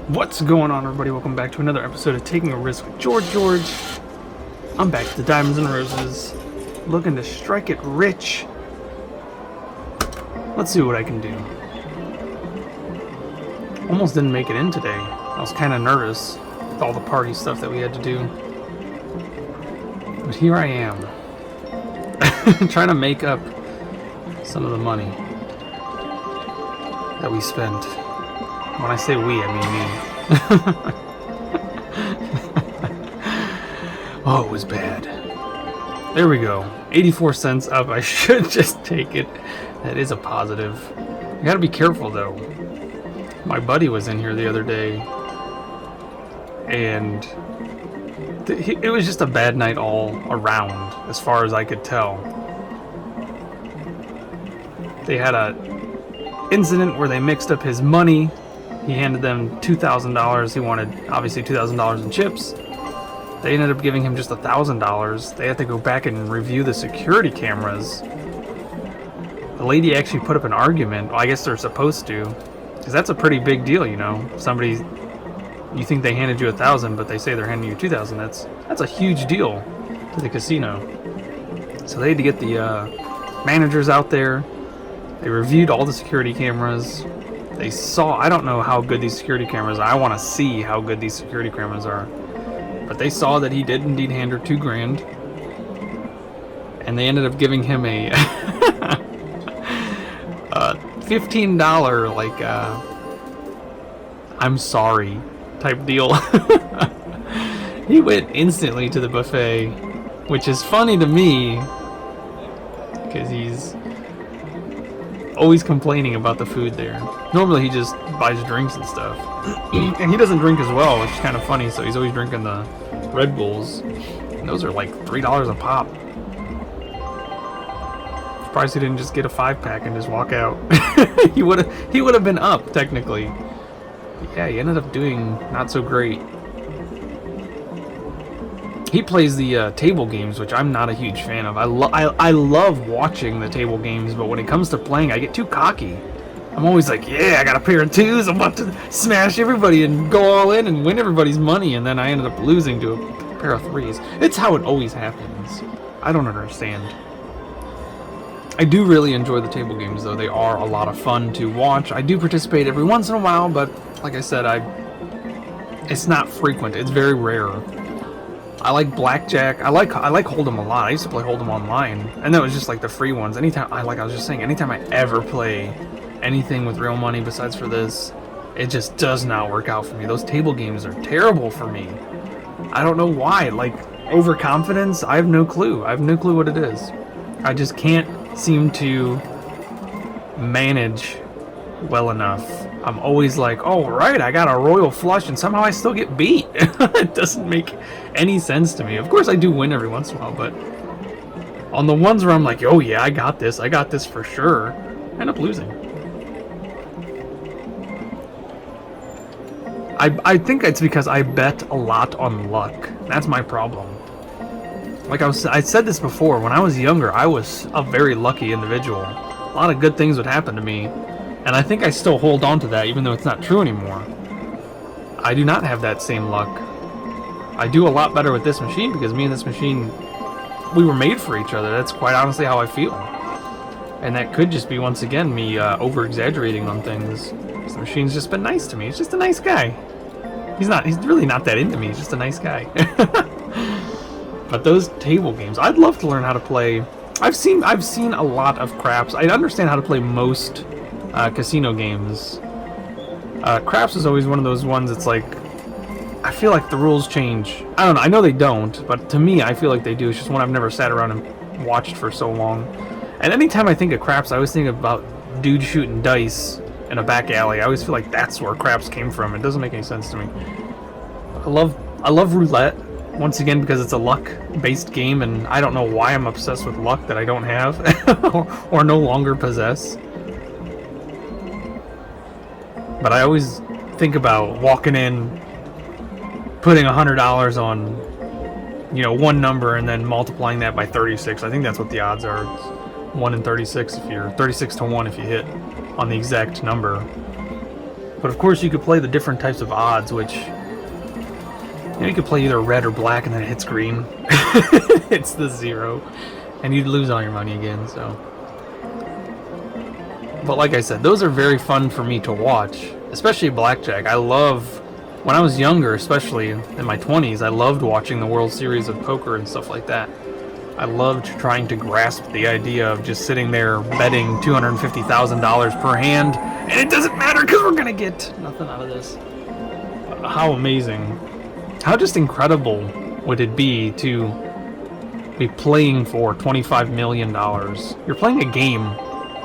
What's going on, everybody? Welcome back to another episode of Taking a Risk with George. I'm back to the Diamonds and Roses, looking to strike it rich. Let's see what I can do. Almost didn't make it in today. I was kind of nervous with all the party stuff that we had to do. But here I am, trying to make up some of the money that we spent. When I say we, I mean me. Oh, it was bad. There we go. 84 cents up. I should just take it. That is a positive. You gotta be careful, though. My buddy was in here the other day, and it was just a bad night all around, as far as I could tell. They had a incident where they mixed up his money. He handed them $2,000. He wanted, obviously, $2,000 in chips. They ended up giving him just $1,000. They had to go back and review the security cameras. The lady actually put up an argument. Well, I guess they're supposed to, because that's a pretty big deal, you know. Somebody, you think they handed you $1,000, but they say they're handing you $2,000. That's a huge deal to the casino. So they had to get the managers out there. They reviewed all the security cameras. They saw, I don't know how good these security cameras are. I want to see how good these security cameras are. But they saw that he did indeed hand her $2,000. And they ended up giving him a $15, like, I'm sorry type deal. He went instantly to the buffet, which is funny to me, because he's always complaining about the food there. Normally he just buys drinks and stuff. And he doesn't drink as well, which is kind of funny, so he's always drinking the Red Bulls. And those are like $3 a pop. Surprised he didn't just get a 5-pack and just walk out. He would have been up, technically. But yeah, he ended up doing not so great. He plays the table games, which I'm not a huge fan of. I love watching the table games, but when it comes to playing, I get too cocky. I'm always like, yeah, I got a pair of twos. I'm about to smash everybody and go all in and win everybody's money. And then I ended up losing to a pair of threes. It's how it always happens. I don't understand. I do really enjoy the table games, though. They are a lot of fun to watch. I do participate every once in a while, but like I said, it's not frequent. It's very rare. I like blackjack. I like Hold'em a lot. I used to play Hold'em online, and that was just like the free ones. Anytime I was just saying, anytime I ever play anything with real money besides for this, it just does not work out for me. Those table games are terrible for me. I don't know why. Like, overconfidence, I have no clue. I have no clue what it is. I just can't seem to manage well enough. I'm always like, oh, right, I got a royal flush, and somehow I still get beat. It doesn't make any sense to me. Of course, I do win every once in a while, but on the ones where I'm like, oh, yeah, I got this for sure, I end up losing. I think it's because I bet a lot on luck. That's my problem. Like I said this before, when I was younger, I was a very lucky individual. A lot of good things would happen to me. And I think I still hold on to that, even though it's not true anymore. I do not have that same luck. I do a lot better with this machine because me and this machine, we were made for each other. That's quite honestly how I feel. And that could just be, once again, me over-exaggerating on things. The machine's just been nice to me. He's just a nice guy. He's really not that into me. He's just a nice guy. But those table games, I'd love to learn how to play. I've seen a lot of craps. I understand how to play most casino games. Craps is always one of those ones that's like, I feel like the rules change. I don't know, I know they don't, but to me I feel like they do. It's just one I've never sat around and watched for so long. And anytime I think of craps, I always think about dude shooting dice in a back alley. I always feel like that's where craps came from. It doesn't make any sense to me. I love roulette, once again, because it's a luck-based game, and I don't know why I'm obsessed with luck that I don't have or no longer possess. But I always think about walking in, putting $100 on, you know, one number and then multiplying that by 36. I think that's what the odds are. It's 1 in 36 if you're 36 to 1 if you hit on the exact number. But of course, you could play the different types of odds, which you could play either red or black, and then it hits green. It's the 0, and you'd lose all your money again. So, but like I said, those are very fun for me to watch, especially blackjack. I love, when I was younger, especially in my 20s, I loved watching the World Series of Poker and stuff like that. I loved trying to grasp the idea of just sitting there betting $250,000 per hand, and it doesn't matter because we're gonna get nothing out of this. How amazing. How just incredible would it be to be playing for $25 million? You're playing a game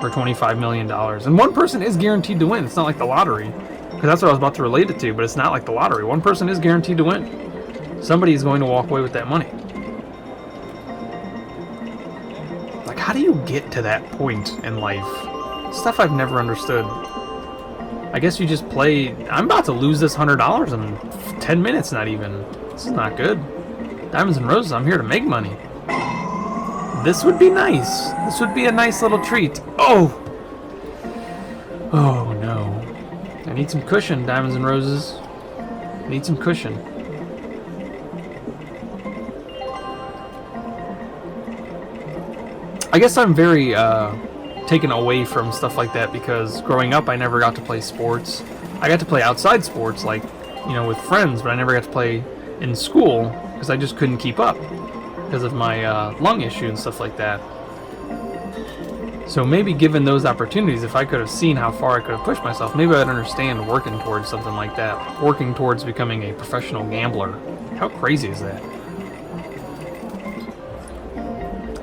for $25 million, and one person is guaranteed to win. It's not like the lottery, because that's what I was about to relate it to, but it's not like the lottery. One person is guaranteed to win. Somebody is going to walk away with that money. Like, how do you get to that point in life? Stuff I've never understood. I guess you just play. I'm about to lose this $100 in 10 minutes, not even. This is not good. Diamonds and Roses, I'm here to make money. This would be nice. This would be a nice little treat. Oh! Oh no. I need some cushion, Diamonds and Roses. I need some cushion. I guess I'm very taken away from stuff like that because growing up I never got to play sports. I got to play outside sports like, you know, with friends, but I never got to play in school because I just couldn't keep up because of my lung issue and stuff like that. So maybe given those opportunities, if I could have seen how far I could have pushed myself, maybe I'd understand working towards something like that. Working towards becoming a professional gambler. How crazy is that?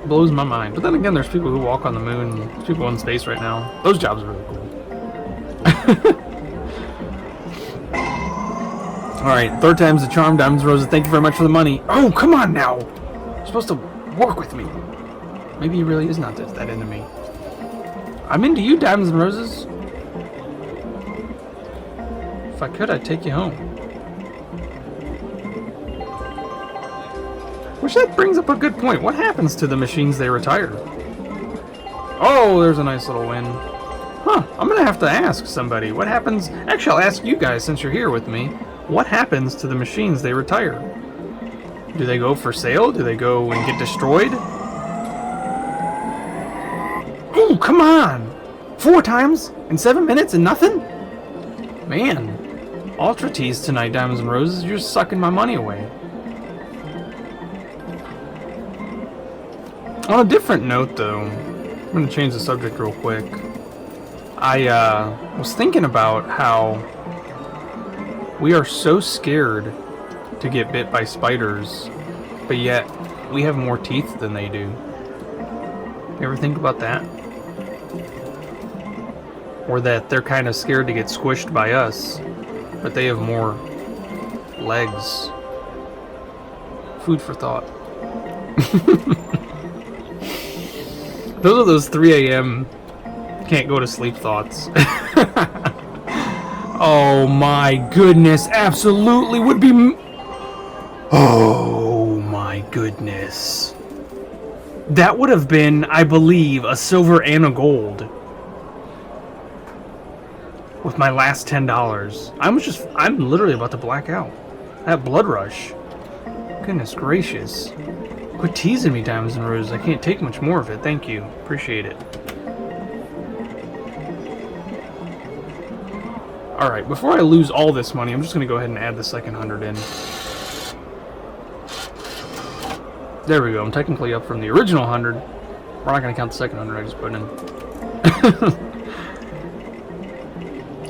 Blows my mind. But then again, there's people who walk on the moon, there's people in space right now. Those jobs are really cool. Alright, third time's the charm. Diamonds and Roses, thank you very much for the money. Oh, come on now! You're supposed to work with me. Maybe he really is not that into me. I'm into you, Diamonds and Roses. If I could, I'd take you home. Which that brings up a good point. What happens to the machines they retire? Oh, there's a nice little win. Huh, I'm gonna have to ask somebody. What happens? Actually, I'll ask you guys since you're here with me. What happens to the machines they retire? Do they go for sale? Do they go and get destroyed? Oh, come on! 4 times in 7 minutes and nothing? Man, ultra tease tonight, Diamonds and Roses. You're just sucking my money away. On a different note, though, I'm going to change the subject real quick. I was thinking about how we are so scared to get bit by spiders, but yet we have more teeth than they do. You ever think about that? Or that they're kind of scared to get squished by us, but they have more legs. Food for thought. Those are those 3 a.m. can't go to sleep thoughts. Oh my goodness, absolutely would be... Oh my goodness. That would have been, I believe, a silver and a gold. With my last $10. I'm literally about to black out. That blood rush. Goodness gracious. Quit teasing me, Diamonds and Roses. I can't take much more of it. Thank you. Appreciate it. Alright, before I lose all this money, I'm just going to go ahead and add the second 100 in. There we go. I'm technically up from the original 100. We're not going to count the second 100 I just put in.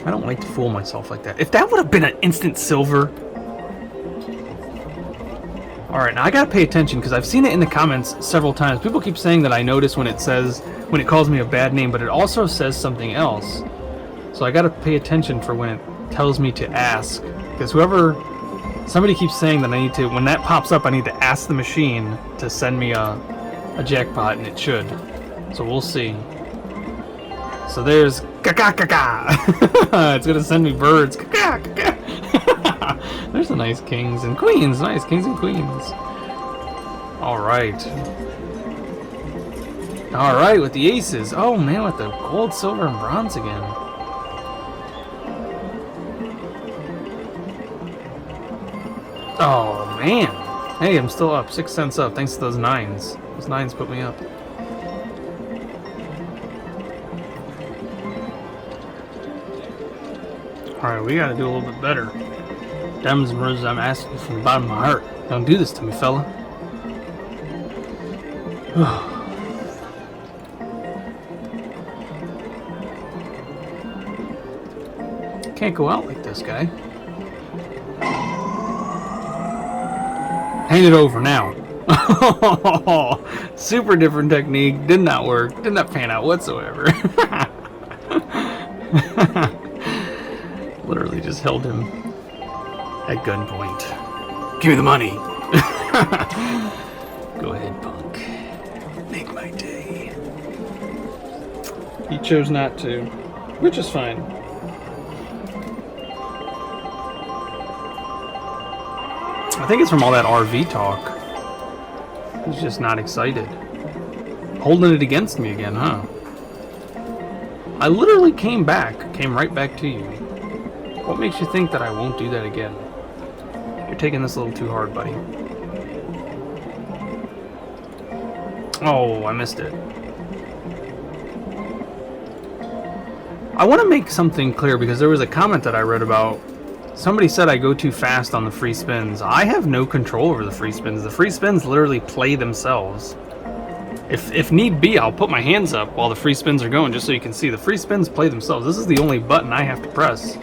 I don't like to fool myself like that. If that would have been an instant silver... Alright, now I gotta pay attention because I've seen it in the comments several times. People keep saying that I notice when it calls me a bad name, but it also says something else. So I gotta pay attention for when it tells me to ask. Because somebody keeps saying that I need to, when that pops up, I need to ask the machine to send me a jackpot, and it should. So we'll see. So there's kaka. It's gonna send me birds. Kaka. There's the nice kings and queens. Nice kings and queens. Alright. Alright, with the aces. Oh man, with the gold, silver, and bronze again. Oh, man. Hey, I'm still up. 6 cents up thanks to those 9s. Those 9s put me up. Alright, we gotta do a little bit better. Diamonds and roses, I'm asking you from the bottom of my heart. Don't do this to me, fella. Can't go out like this, guy. Hand it over now. Super different technique. Did not work. Did not pan out whatsoever. Literally just held him at gunpoint. Give me the money. Go ahead, punk. Make my day. He chose not to, which is fine. I think it's from all that RV talk. He's just not excited. Holding it against me again, huh? I literally came right back to you. What makes you think that I won't do that again? You're taking this a little too hard, buddy. Oh, I missed it. I want to make something clear because there was a comment that I read about. Somebody said I go too fast on the free spins. I have no control over the free spins. The free spins literally play themselves. If need be, I'll put my hands up while the free spins are going just so you can see. The free spins play themselves. This is the only button I have to press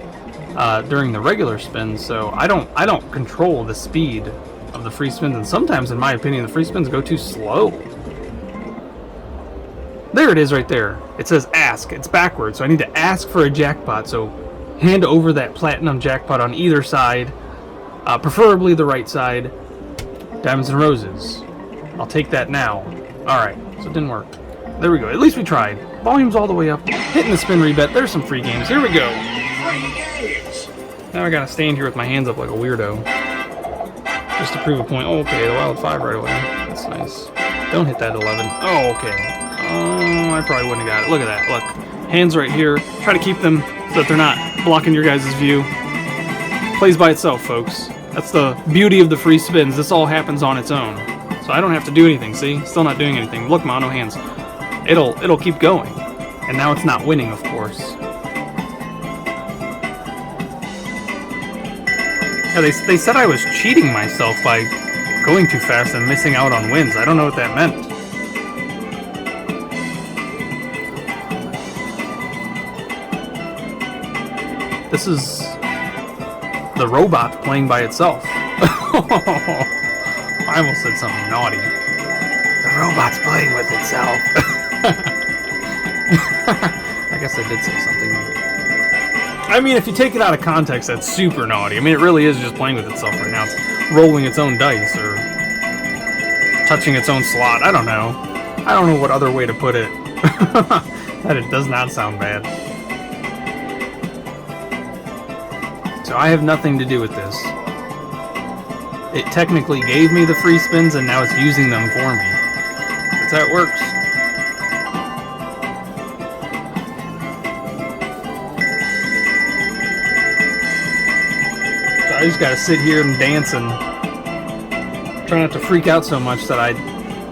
during the regular spins, so I don't control the speed of the free spins, and sometimes, in my opinion, the free spins go too slow. There it is right there. It says ask. It's backwards, so I need to ask for a jackpot, so hand over that platinum jackpot on either side, preferably the right side. Diamonds and roses. I'll take that now. Alright, so it didn't work. There we go. At least we tried. Volume's all the way up. Hitting the spin rebet. There's some free games. Here we go. Now I gotta stand here with my hands up like a weirdo. Just to prove a point. Oh, okay, the wild 5 right away. That's nice. Don't hit that 11. Oh, okay. Oh, I probably wouldn't have got it. Look at that. Look. Hands right here. Try to keep them so that they're not blocking your guys' view. Plays by itself, folks. That's the beauty of the free spins. This all happens on its own. So I don't have to do anything, see? Still not doing anything. Look, mono hands. It'll keep going. And now it's not winning, of course. Yeah, they said I was cheating myself by going too fast and missing out on wins. I don't know what that meant. This is the robot playing by itself. I almost said something naughty. The robot's playing with itself. I guess I did say something. I mean, if you take it out of context, that's super naughty. I mean, it really is just playing with itself right now. It's rolling its own dice or touching its own slot. I don't know. I don't know what other way to put it. That it does not sound bad. So I have nothing to do with this. It technically gave me the free spins and now it's using them for me. That's how it works. So I just gotta sit here and dance and try not to freak out so much that I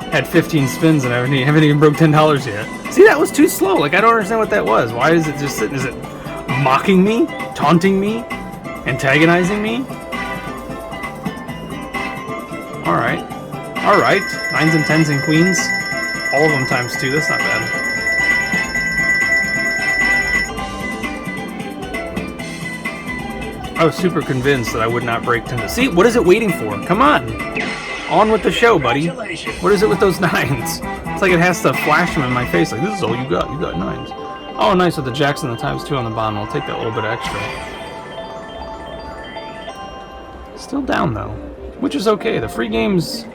had 15 spins and I haven't even broke $10 yet. See, that was too slow. Like, I don't understand what that was. Why is it just sitting? Is it mocking me? Taunting me? Antagonizing me? Alright. Alright. 9s and 10s and queens. All of them times 2. That's not bad. I was super convinced that I would not break 10. See, what is it waiting for? Come on. On with the show, buddy. What is it with those 9s? It's like it has to flash them in my face. Like, this is all you got. You got 9s. Oh, nice with the jacks and the times 2 on the bottom. I'll take that little bit extra. Still down, though. Which is okay. The free games,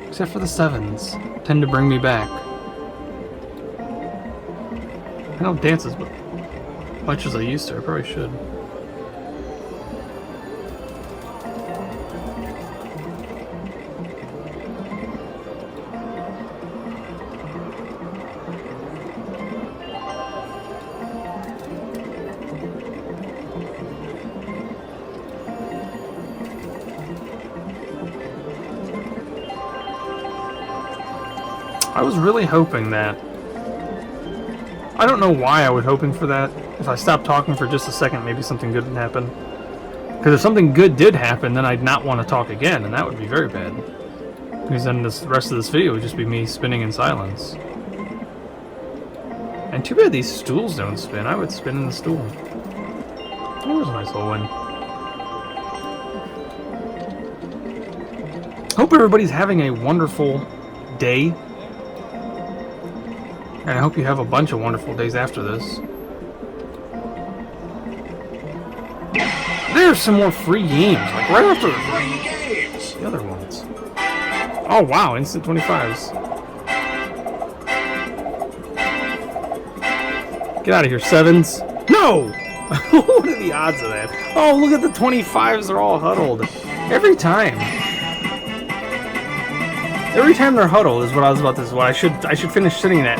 except for the 7s, tend to bring me back. I don't dance as much as I used to. I probably should. I was really hoping that... I don't know why I was hoping for that. If I stopped talking for just a second, maybe something good would happen. Because if something good did happen, then I'd not want to talk again, and that would be very bad. Because then the rest of this video would just be me spinning in silence. And too bad these stools don't spin. I would spin in the stool. That was a nice little win. Hope everybody's having a wonderful day. And I hope you have a bunch of wonderful days after this. There's some more free games, like right after the other ones. Oh wow, instant 25s. Get out of here, 7s. No! What are the odds of that? Oh, look at the 25s, they're all huddled. Every time. Every time they're huddled is what I was about to say. What I should finish sitting that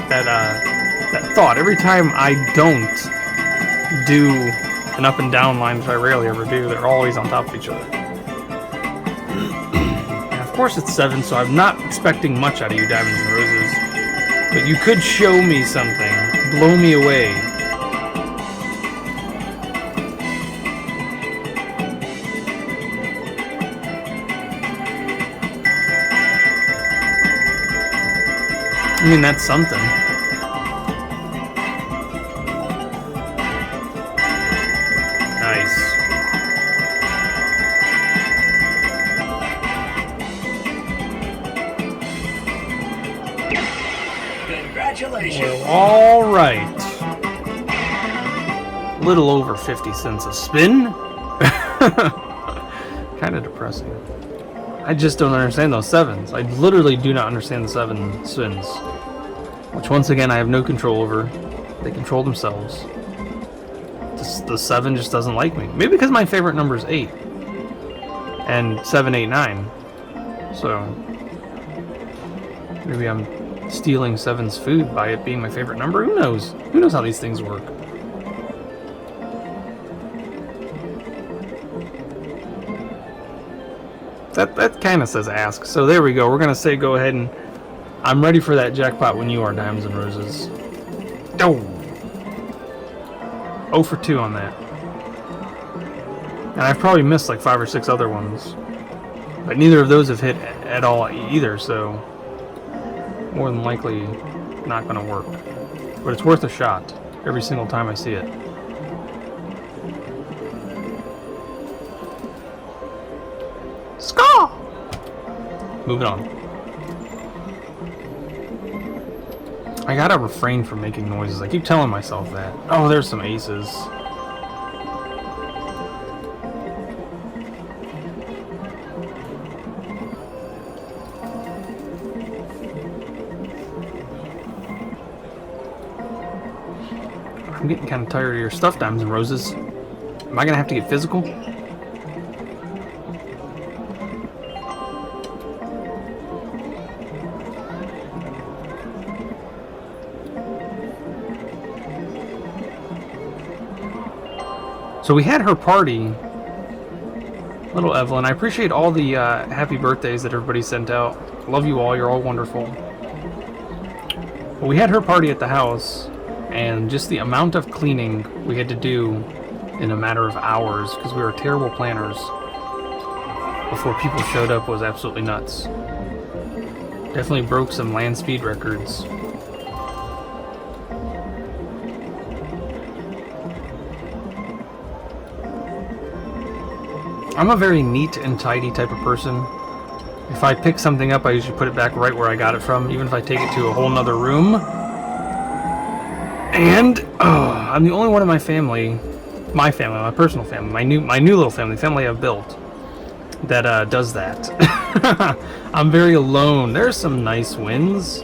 thought. Every time I don't do an up and down line, which I rarely ever do, they're always on top of each other. And of course it's 7, so I'm not expecting much out of you, Diamonds and Roses. But you could show me something. Blow me away. I mean, that's something. Nice. Congratulations. Well, all right. A little over 50 cents a spin. Kind of depressing. I just don't understand those 7s. I literally do not understand the 7 spins. Which, once again, I have no control over. They control themselves. The 7 just doesn't like me. Maybe because my favorite number is 8. And 7, 8, 9. So, maybe I'm stealing 7's food by it being my favorite number? Who knows? Who knows how these things work? That kind of says ask. So there we go. We're going to say go ahead and... I'm ready for that jackpot when you are, Diamonds and Roses. Oh! 0 for 2 on that. And I've probably missed like 5 or 6 other ones. But neither of those have hit at all either, so... more than likely not going to work. But it's worth a shot every single time I see it. Score! Moving on. I gotta refrain from making noises. I keep telling myself that. Oh, there's some aces. I'm getting kind of tired of your stuff, Diamonds and Roses. Am I gonna have to get physical? So we had her party, little Evelyn. I appreciate all the happy birthdays that everybody sent out. Love you all. You're all wonderful. But we had her party at the house, and just the amount of cleaning we had to do in a matter of hours, because we were terrible planners, before people showed up was absolutely nuts. Definitely broke some land speed records. I'm a very neat and tidy type of person. If I pick something up, I usually put it back right where I got it from, even if I take it to a whole nother room. And I'm the only one in my family, my personal family, my new little family, the family I've built, that does that. I'm very alone. There's some nice wins.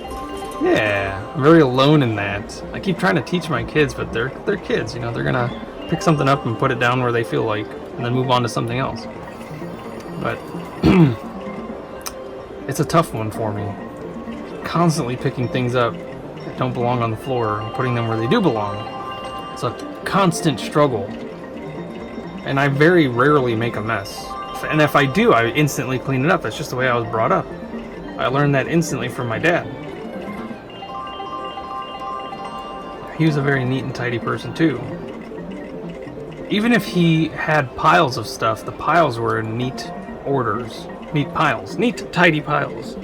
Yeah, I'm very alone in that. I keep trying to teach my kids, but they're kids, you know. They're gonna pick something up and put it down where they feel like, and then move on to something else. But it's a tough one for me. Constantly picking things up that don't belong on the floor and putting them where they do belong. It's a constant struggle. And I very rarely make a mess. And if I do, I instantly clean it up. That's just the way I was brought up. I learned that instantly from my dad. he was a very neat and tidy person too. Even if he had piles of stuff, the piles were in neat orders. Neat piles. Neat, tidy piles.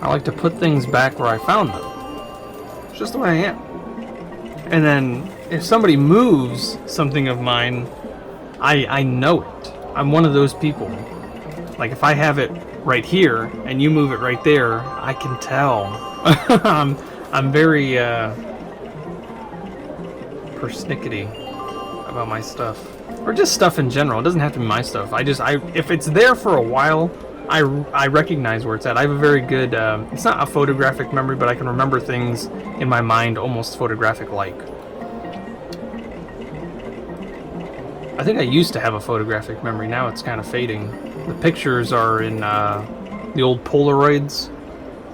I like to put things back where I found them. It's just the way I am. And then, if somebody moves something of mine, I know it. I'm one of those people. Like, if I have it right here, and you move it right there, I can tell. I'm very, persnickety about my stuff. Or just stuff in general. It doesn't have to be my stuff. If it's there for a while, I recognize where it's at. I have a very good, it's not a photographic memory, but I can remember things in my mind almost photographic-like. I think I used to have a photographic memory. Now it's kind of fading. The pictures are in the old Polaroids,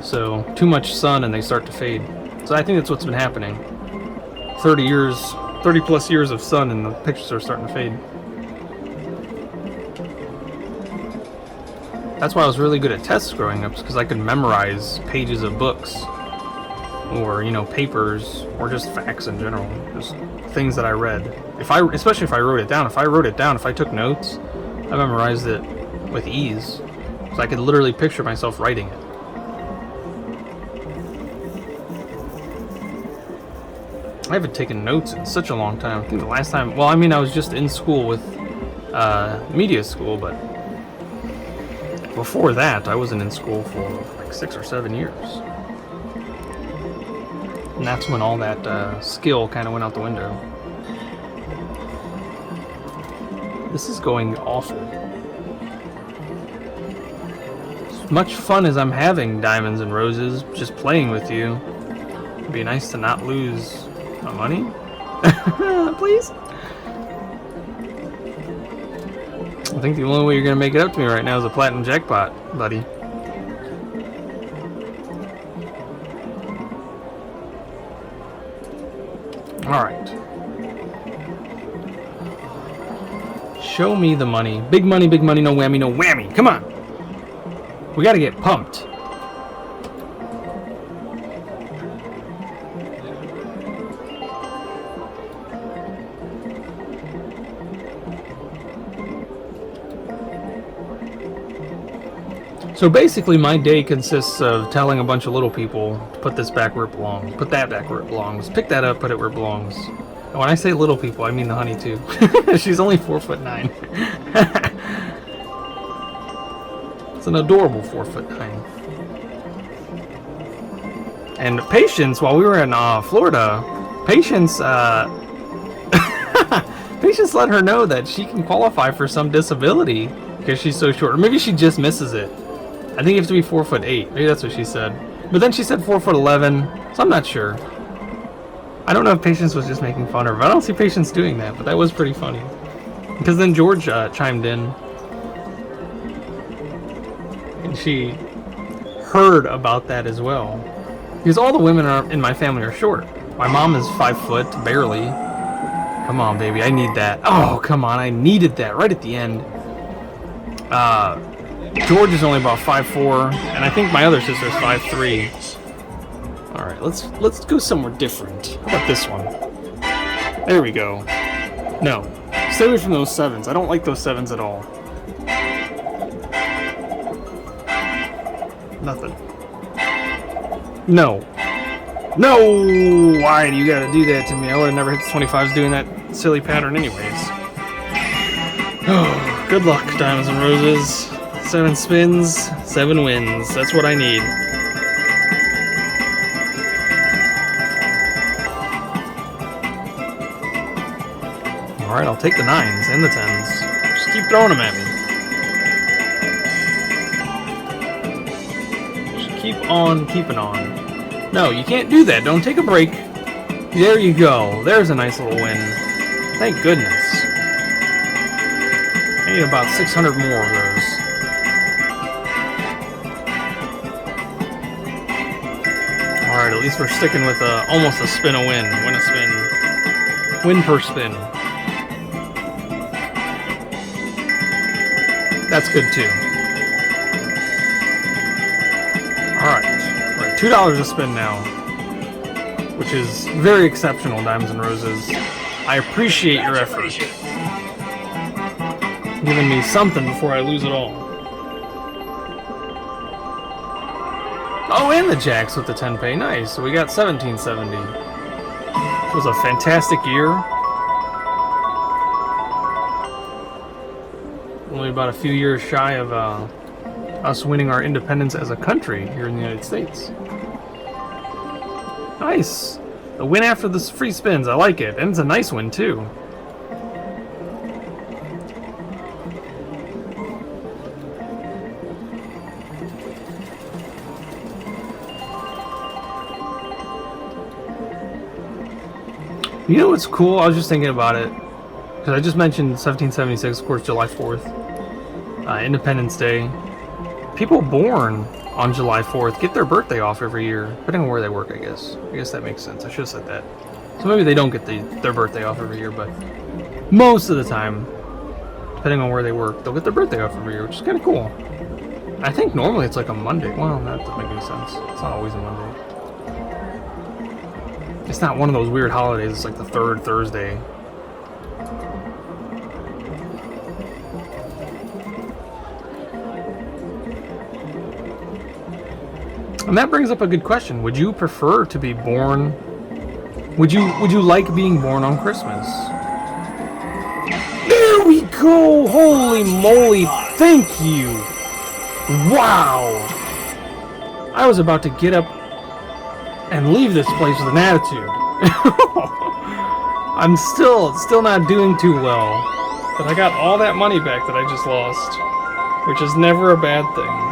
so too much sun and they start to fade. So I think that's what's been happening. 30 plus years of sun and the pictures are starting to fade. That's why I was really good at tests growing up, because I could memorize pages of books, or papers, or just facts in general, just things that I read. Especially if I wrote it down. If I took notes, I memorized it with ease, so I could literally picture myself writing it. I haven't taken notes in such a long time. I think the last time, I was just in school with media school, but before that, I wasn't in school for like 6 or 7 years. And that's when all that skill kind of went out the window. This is going awful. As much fun as I'm having, Diamonds and Roses, just playing with you, it'd be nice to not lose my money. Please? I think the only way you're going to make it up to me right now is a platinum jackpot, buddy. Alright. Show me the money. Big money, no whammy, no whammy. Come on! We gotta get pumped. So basically my day consists of telling a bunch of little people to put this back where it belongs, put that back where it belongs, pick that up, put it where it belongs. And when I say little people, I mean the honey too. She's only 4'9". It's an adorable 4'9". And Patience, while we were in Florida, Patience Patience let her know that she can qualify for some disability because she's so short. Or maybe she just misses it. I think you have to be 4'8". Maybe that's what she said. But then she said 4'11", so I'm not sure. I don't know if Patience was just making fun of her. I don't see Patience doing that, but that was pretty funny. Because then George chimed in. And she heard about that as well. Because all the women in my family are short. My mom is 5 foot, barely. Come on, baby, I need that. Oh, come on, I needed that right at the end. George is only about 5'4", and I think my other sister's 5'3". All right, let's go somewhere different. How about this one? There we go. No, stay away from those 7s. I don't like those 7s at all. Nothing. No. No! Why do you gotta do that to me? I would've never hit the 25s doing that silly pattern anyways. Oh, good luck, Diamonds and Roses. 7 spins, 7 wins. That's what I need. Alright, I'll take the 9s and the 10s. Just keep throwing them at me. Just keep on keeping on. No, you can't do that. Don't take a break. There you go. There's a nice little win. Thank goodness. I need about 600 more of those. Alright, at least we're sticking with almost a spin a win. Win a spin. Win per spin. That's good too. Alright. We're at $2 a spin now, which is very exceptional, Diamonds and Roses. I appreciate your effort. Giving me something before I lose it all. Oh, and the Jacks with the 10 pay. Nice. So we got 1770. It was a fantastic year. Only about a few years shy of us winning our independence as a country here in the United States. Nice. The win after the free spins. I like it. And it's a nice win, too. You know what's cool? I was just thinking about it. Because I just mentioned 1776, of course, July 4th. Independence Day. People born on July 4th get their birthday off every year, depending on where they work, I guess. I guess that makes sense. I should have said that. So maybe they don't get their birthday off every year, but most of the time, depending on where they work, they'll get their birthday off every year, which is kind of cool. I think normally it's like a Monday. Well, that doesn't make any sense. It's not always a Monday. It's not one of those weird holidays. It's like the third Thursday. And that brings up a good question. Would you prefer to be born? Would you like being born on Christmas? There we go! Holy moly! Thank you! Wow! I was about to get up and leave this place with an attitude. I'm still not doing too well, but I got all that money back that I just lost, which is never a bad thing.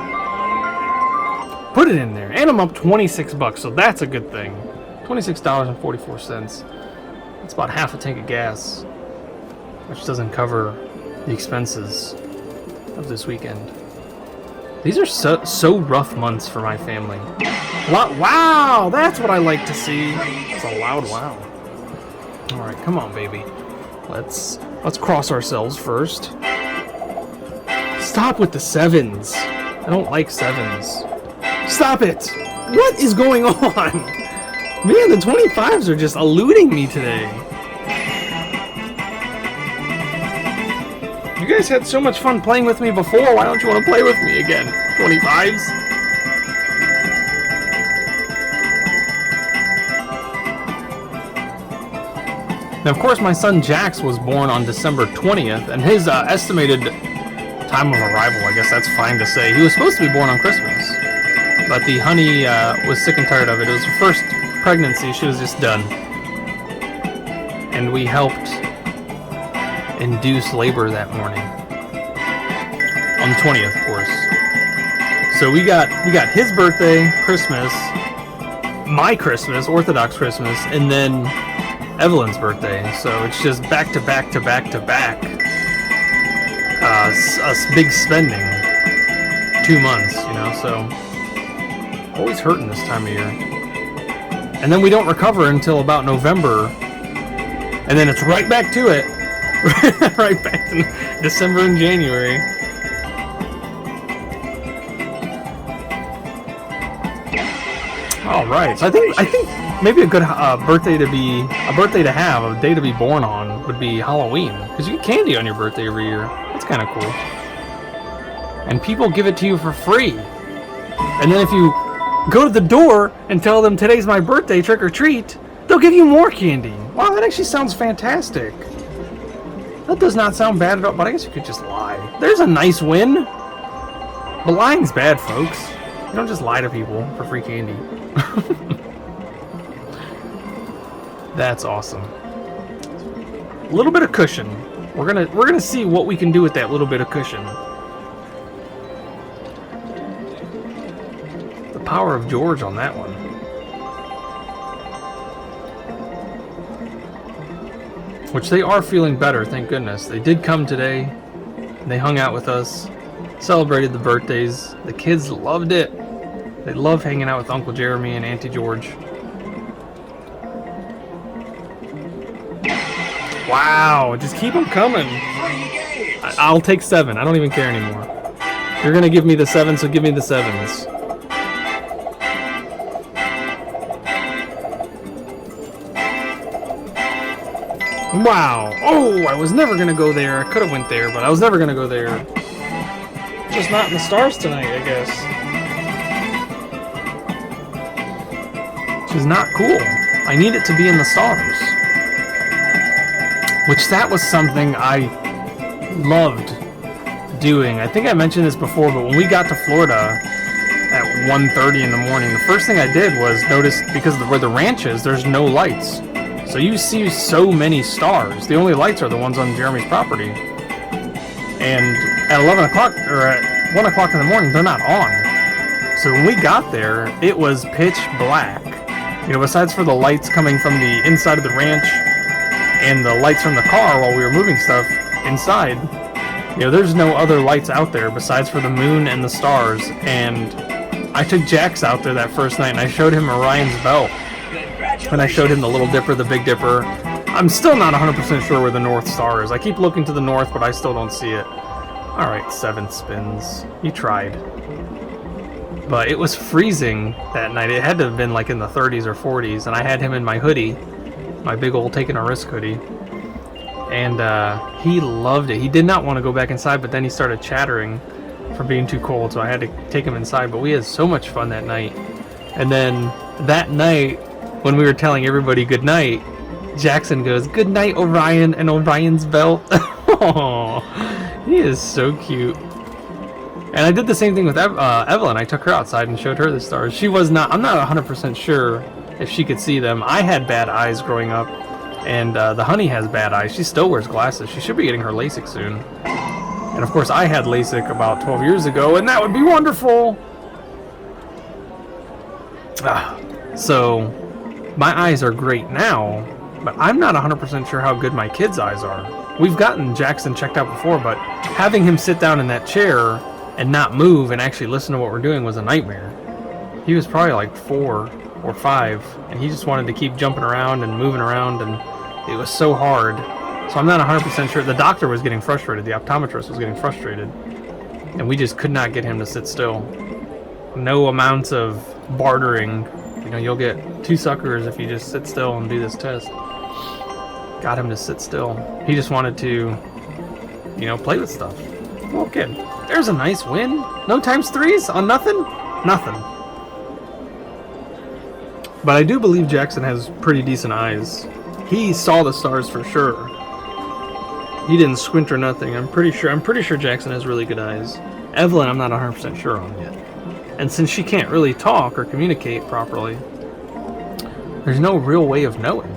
Put it in there, and I'm up 26 bucks, so that's a good thing. $26.44. That's about half a tank of gas, which doesn't cover the expenses of this weekend. These are so rough months for my family. Wow, that's what I like to see. It's a loud wow. All right, come on, baby. Let's cross ourselves first. Stop with the sevens. I don't like sevens. Stop it! What is going on? Man, the 25s are just eluding me today. You guys had so much fun playing with me before. Why don't you want to play with me again? 25s? Now, of course, my son Jax was born on December 20th, and his estimated time of arrival, I guess that's fine to say, he was supposed to be born on Christmas. But the honey was sick and tired of it. It was her first pregnancy. She was just done. And we helped induce labor that morning. On the 20th, of course. So we got his birthday, Christmas, my Christmas, Orthodox Christmas, and then Evelyn's birthday. So it's just back to back to back to back. Us big spending. 2 months, you know, so always hurting this time of year. And then we don't recover until about November. And then it's right back to it. Right back to December and January. All right. So I think maybe a good birthday to have, a day to be born on, would be Halloween, because you get candy on your birthday every year. That's kind of cool. And people give it to you for free. And then if you go to the door and tell them today's my birthday, trick or treat, they'll give you more candy. Wow, that actually sounds fantastic. That does not sound bad at all, but I guess you could just lie. There's a nice win. But lying's bad, folks. You don't just lie to people for free candy. That's awesome. A little bit of cushion. We're gonna see what we can do with that little bit of cushion. The power of George on that one. Which they are feeling better, thank goodness. They did come today. They hung out with us, celebrated the birthdays. The kids loved it. They love hanging out with Uncle Jeremy and Auntie George. Wow, just keep them coming. Congratulations! I'll take 7. I don't even care anymore. You're gonna give me the 7, so give me the 7s. Wow. Oh, I was never gonna go there. I could have went there, but I was never gonna go there. Just not in the stars tonight, I guess. Which is not cool. I need it to be in the stars. Which that was something I loved doing. I think I mentioned this before, but when we got to Florida at 1:30 in the morning, the first thing I did was notice, because where the ranch is, there's no lights. So you see so many stars. The only lights are the ones on Jeremy's property. And at 11 o'clock, or at 1 o'clock in the morning, they're not on. So when we got there, it was pitch black. You know, besides for the lights coming from the inside of the ranch and the lights from the car while we were moving stuff inside, you know, there's no other lights out there besides for the moon and the stars. And I took Jax out there that first night and I showed him Orion's belt. And I showed him the Little Dipper, the Big Dipper. I'm still not 100% sure where the North Star is. I keep looking to the north, but I still don't see it. Alright, 7 spins. You tried. But it was freezing that night. It had to have been like in the 30s or 40s. And I had him in my hoodie. My big old Taking a Rizk hoodie. And he loved it. He did not want to go back inside, but then he started chattering from being too cold. So I had to take him inside. But we had so much fun that night. And then that night, when we were telling everybody good night, Jackson goes, "Good night, Orion," and Orion's belt. Oh, he is so cute. And I did the same thing with Evelyn. I took her outside and showed her the stars. She was not, I'm not 100% sure if she could see them. I had bad eyes growing up, and the honey has bad eyes. She still wears glasses. She should be getting her LASIK soon. And of course, I had LASIK about 12 years ago, and that would be wonderful. So my eyes are great now, but I'm not 100% sure how good my kids' eyes are. We've gotten Jackson checked out before, but having him sit down in that chair and not move and actually listen to what we're doing was a nightmare. He was probably like 4 or 5, and he just wanted to keep jumping around and moving around, and it was so hard. So I'm not 100% sure. The doctor was getting frustrated. The optometrist was getting frustrated, and we just could not get him to sit still. No amounts of bartering. You know, you'll get 2 suckers if you just sit still and do this test. Got him to sit still. He just wanted to, you know, play with stuff. Well, kid. There's a nice win. No times 3s on nothing? Nothing. But I do believe Jackson has pretty decent eyes. He saw the stars for sure. He didn't squint or nothing. I'm pretty sure Jackson has really good eyes. Evelyn, I'm not 100% sure on yet. And since she can't really talk or communicate properly, there's no real way of knowing.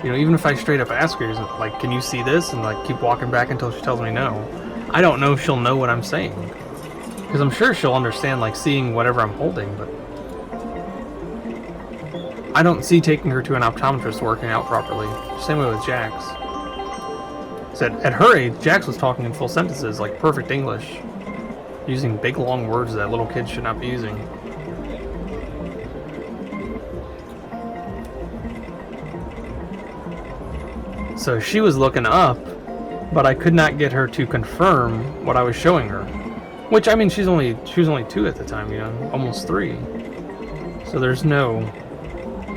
You know, even if I straight up ask her, like, can you see this? And like keep walking back until she tells me no. I don't know if she'll know what I'm saying. Because I'm sure she'll understand, like, seeing whatever I'm holding, but I don't see taking her to an optometrist working out properly. Same way with Jax. So at her age, Jax was talking in full sentences, like perfect English. Using big long words that little kids should not be using. So she was looking up, but I could not get her to confirm what I was showing her. Which, I mean, she was only 2 at the time, you know, almost 3. So there's no,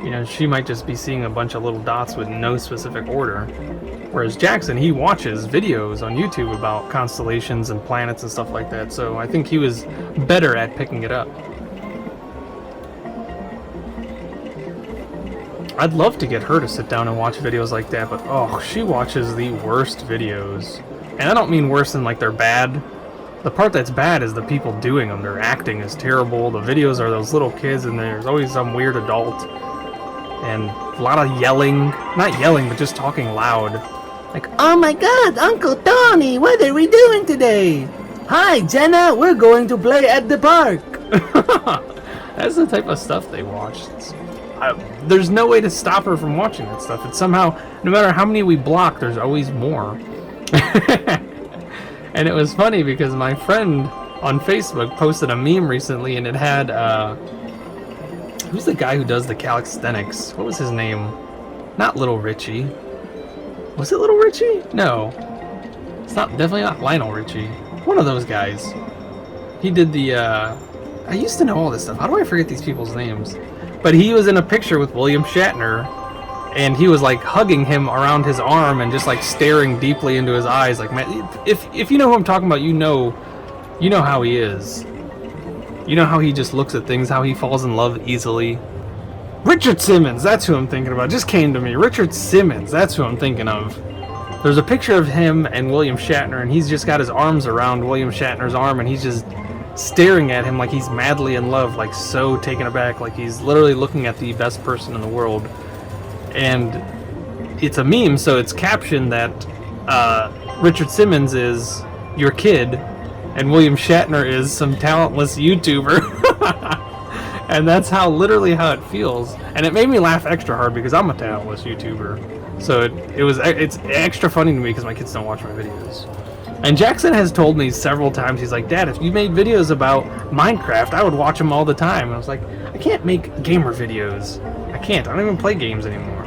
you know, she might just be seeing a bunch of little dots with no specific order. Whereas Jackson, he watches videos on YouTube about constellations and planets and stuff like that, so I think he was better at picking it up. I'd love to get her to sit down and watch videos like that, but oh, she watches the worst videos. And I don't mean worse than like they're bad. The part that's bad is the people doing them. Their acting is terrible. The videos are those little kids, and there's always some weird adult. And a lot of yelling. Not yelling, but just talking loud. Like, "Oh my god, Uncle Tony, what are we doing today? Hi, Jenna, we're going to play at the park." That's the type of stuff they watch. There's no way to stop her from watching that stuff. It's somehow, no matter how many we block, there's always more. And it was funny because my friend on Facebook posted a meme recently, and it had, who's the guy who does the calisthenics? What was his name? Not Little Richie. Was it Little Richie? No. It's not, definitely not Lionel Richie. One of those guys. He did the, I used to know all this stuff. How do I forget these people's names? But he was in a picture with William Shatner, and he was like hugging him around his arm and just like staring deeply into his eyes. Like, man, if you know who I'm talking about, you know how he is. You know how he just looks at things, how he falls in love easily. Richard Simmons, that's who I'm thinking about. Just came to me. Richard Simmons, that's who I'm thinking of. There's a picture of him and William Shatner, and he's just got his arms around William Shatner's arm, and he's just staring at him like he's madly in love, like so taken aback, like he's literally looking at the best person in the world. And it's a meme, so it's captioned that Richard Simmons is your kid, and William Shatner is some talentless YouTuber. And that's literally how it feels. And it made me laugh extra hard because I'm a talentless YouTuber. So it's extra funny to me because my kids don't watch my videos. And Jackson has told me several times, he's like, Dad, if you made videos about Minecraft, I would watch them all the time. And I was like, I can't make gamer videos. I can't. I don't even play games anymore.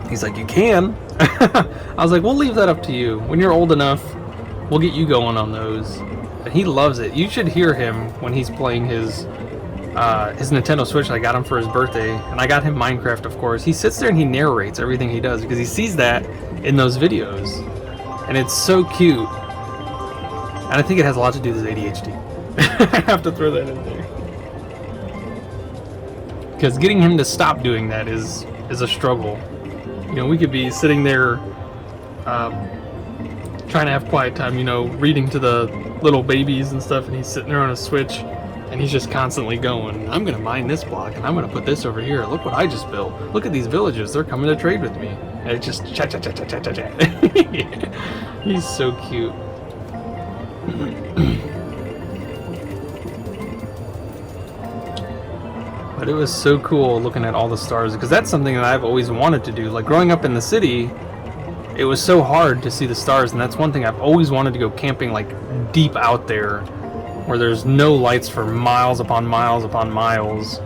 He's like, you can. I was like, we'll leave that up to you. When you're old enough, we'll get you going on those. And he loves it. You should hear him when he's playing his Nintendo Switch that I got him for his birthday. And I got him Minecraft, of course. He sits there and he narrates everything he does because he sees that in those videos. And it's so cute. And I think it has a lot to do with his ADHD. I have to throw that in there. Because getting him to stop doing that is a struggle. You know, we could be sitting there trying to have quiet time, you know, reading to the little babies and stuff, and he's sitting there on a Switch, and he's just constantly going, I'm going to mine this block, and I'm going to put this over here. Look what I just built. Look at these villages. They're coming to trade with me. And it just chat. He's so cute. But it was so cool looking at all the stars, because that's something that I've always wanted to do. Like growing up in the city, it was so hard to see the stars, and that's one thing I've always wanted to go camping, like deep out there, where there's no lights for miles upon miles upon miles.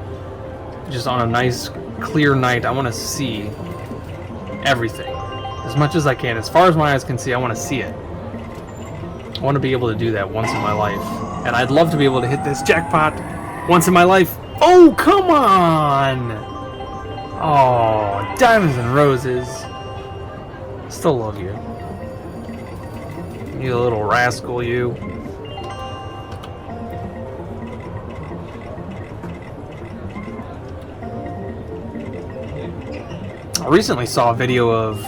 Just on a nice clear night, I want to see everything as much as I can. As far as my eyes can see, I want to see it. I want to be able to do that once in my life, and I'd love to be able to hit this jackpot once in my life. Oh, come on! Oh, diamonds and roses. Still love you. You little rascal, you. I recently saw a video of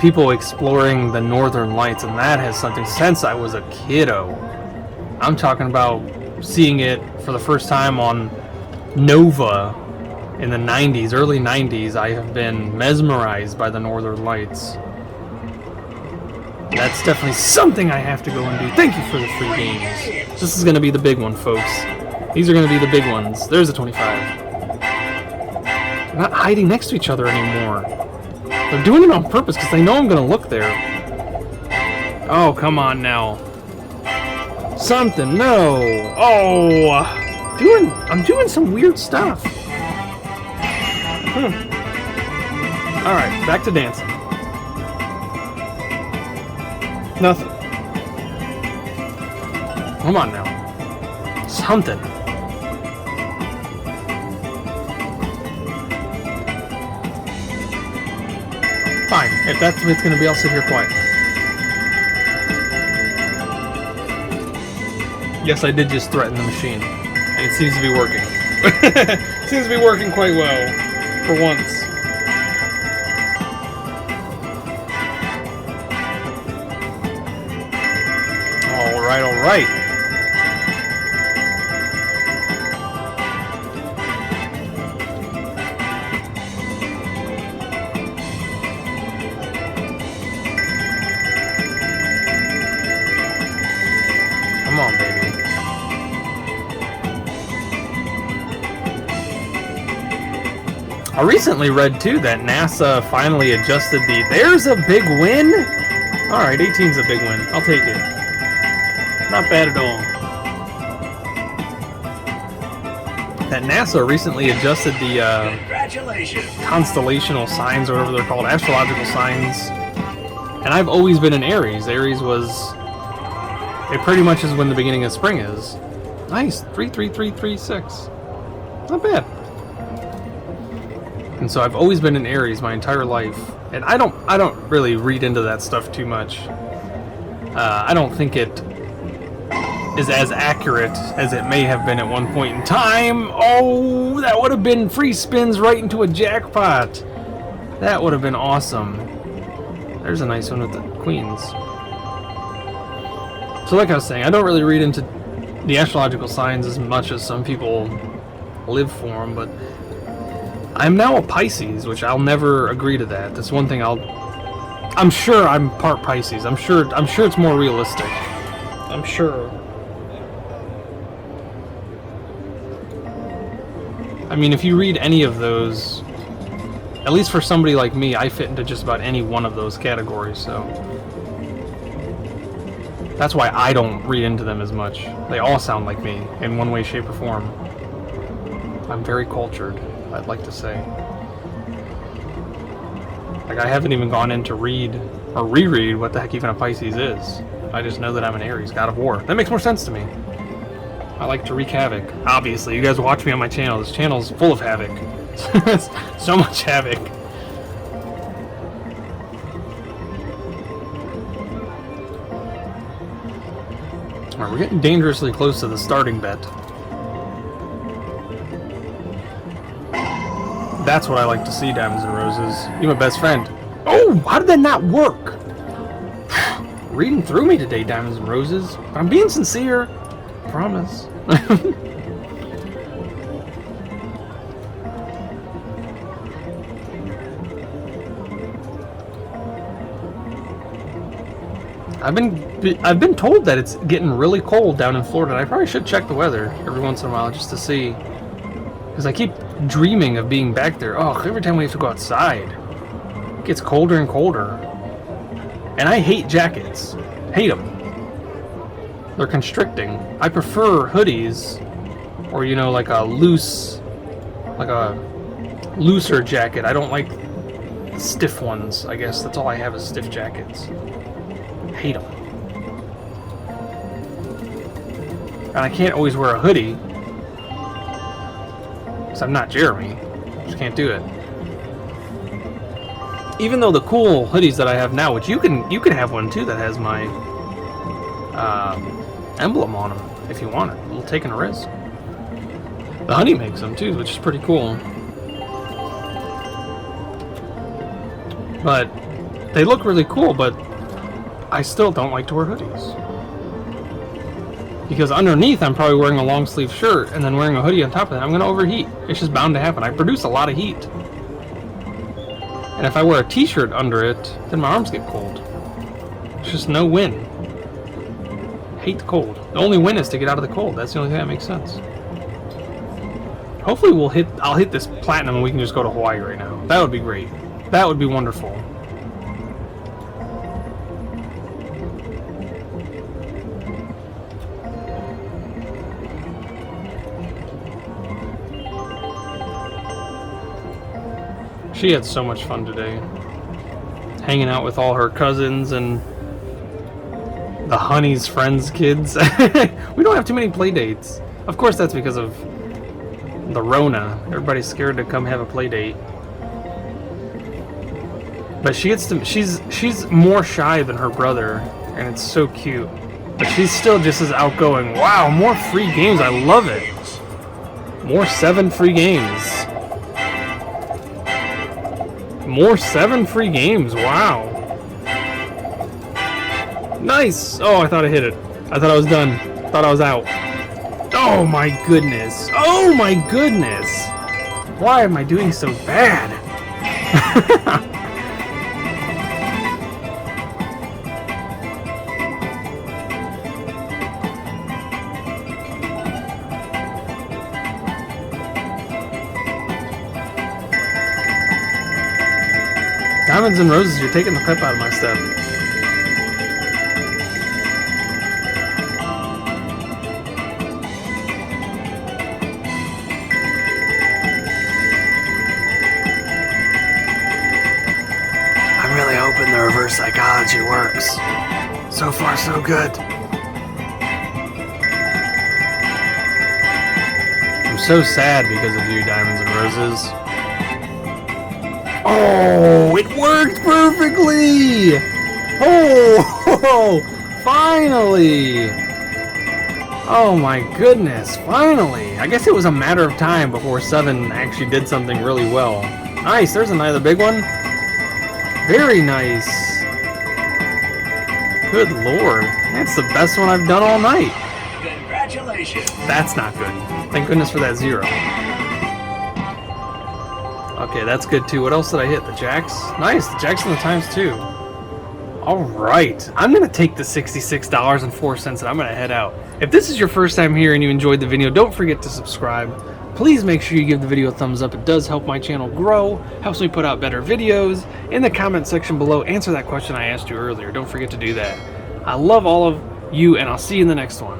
people exploring the Northern Lights, and that has something since I was a kiddo. I'm talking about seeing it for the first time on Nova in the 90s, early 90s. I have been mesmerized by the Northern Lights. That's definitely something I have to go and do. Thank you for the free games. This is going to be the big one, folks. These are going to be the big ones. There's a 25. They're not hiding next to each other anymore. They're doing it on purpose because they know I'm going to look there. Oh, come on now. Something, no. Oh, I'm doing some weird stuff. Alright, back to dancing. Nothing. Come on now. Something. Fine. If that's what it's going to be, I'll sit here quiet. Yes, I did just threaten the machine. And it seems to be working. Seems to be working quite well. For once. Alright. Come on, baby. I recently read, too, that NASA finally adjusted There's a big win? Alright, 18's a big win. I'll take it. Not bad at all. That NASA recently adjusted the constellational signs, or whatever they're called, astrological signs. And I've always been an Aries. Aries was... It pretty much is when the beginning of spring is. Nice. 33336. Not bad. And so I've always been an Aries my entire life. And I don't really read into that stuff too much. I don't think it is as accurate as it may have been at one point in time. Oh, that would have been free spins right into a jackpot. That would have been awesome. There's a nice one with the queens. So like I was saying, I don't really read into the astrological signs as much as some people live for them, but I'm now a Pisces, which I'll never agree to that. That's one thing I'm sure I'm part Pisces. I'm sure it's more realistic. I'm sure. I mean, if you read any of those, at least for somebody like me, I fit into just about any one of those categories, so that's why I don't read into them as much. They all sound like me in one way, shape, or form. I'm very cultured, I'd like to say. Like, I haven't even gone in to read or reread what the heck even a Pisces is. I just know that I'm an Aries, God of War. That makes more sense to me. I like to wreak havoc. Obviously, you guys watch me on my channel. This channel's full of havoc. So much havoc. Alright, we're getting dangerously close to the starting bet. That's what I like to see, Diamonds and Roses. You're my best friend. Oh, how did that not work? Reading through me today, Diamonds and Roses. But I'm being sincere. Promise. I've been told that it's getting really cold down in Florida. And I probably should check the weather every once in a while just to see, because I keep dreaming of being back there. Oh, every time we have to go outside, it gets colder and colder. And I hate jackets. Hate them. They're constricting. I prefer hoodies, or you know, like a looser jacket. I don't like stiff ones. I guess that's all I have is stiff jackets. Hate them. And I can't always wear a hoodie, because I'm not Jeremy. Just can't do it. Even though the cool hoodies that I have now, which you can have one too that has my emblem on them if you want it. A little Taking a Rizk. The Honey makes them too, which is pretty cool. But they look really cool, but I still don't like to wear hoodies. Because underneath I'm probably wearing a long sleeve shirt and then wearing a hoodie on top of that. I'm going to overheat. It's just bound to happen. I produce a lot of heat. And if I wear a t-shirt under it, then my arms get cold. It's just no win. Hate the cold. The only win is to get out of the cold. That's the only thing that makes sense. Hopefully I'll hit this platinum and we can just go to Hawaii right now. That would be great. That would be wonderful. She had so much fun today. Hanging out with all her cousins and the Honey's friends' kids. We don't have too many play dates. Of course that's because of the Rona. Everybody's scared to come have a play date. But she gets to, she's more shy than her brother, and it's so cute. But she's still just as outgoing. Wow, more free games. I love it. More 7 free games. More 7 free games. Wow. Nice. Oh, I thought I hit it. I thought I was done. Thought I was out. Oh my goodness. Oh my goodness. Why am I doing so bad? Diamonds and Roses, you're taking the pep out of my step. I'm really hoping the reverse psychology works. So far, so good. I'm so sad because of you, Diamonds and Roses. Oh, it worked perfectly! Oh, finally! Oh my goodness, finally! I guess it was a matter of time before 7 actually did something really well. Nice, there's another big one. Very nice. Good lord, that's the best one I've done all night. Congratulations. That's not good. Thank goodness for that 0. Okay, that's good too. What else did I hit? The jacks? Nice, the jacks and the times 2. Alright, I'm going to take the $66.04 and I'm going to head out. If this is your first time here and you enjoyed the video, don't forget to subscribe. Please make sure you give the video a thumbs up. It does help my channel grow, helps me put out better videos. In the comment section below, answer that question I asked you earlier. Don't forget to do that. I love all of you, and I'll see you in the next one.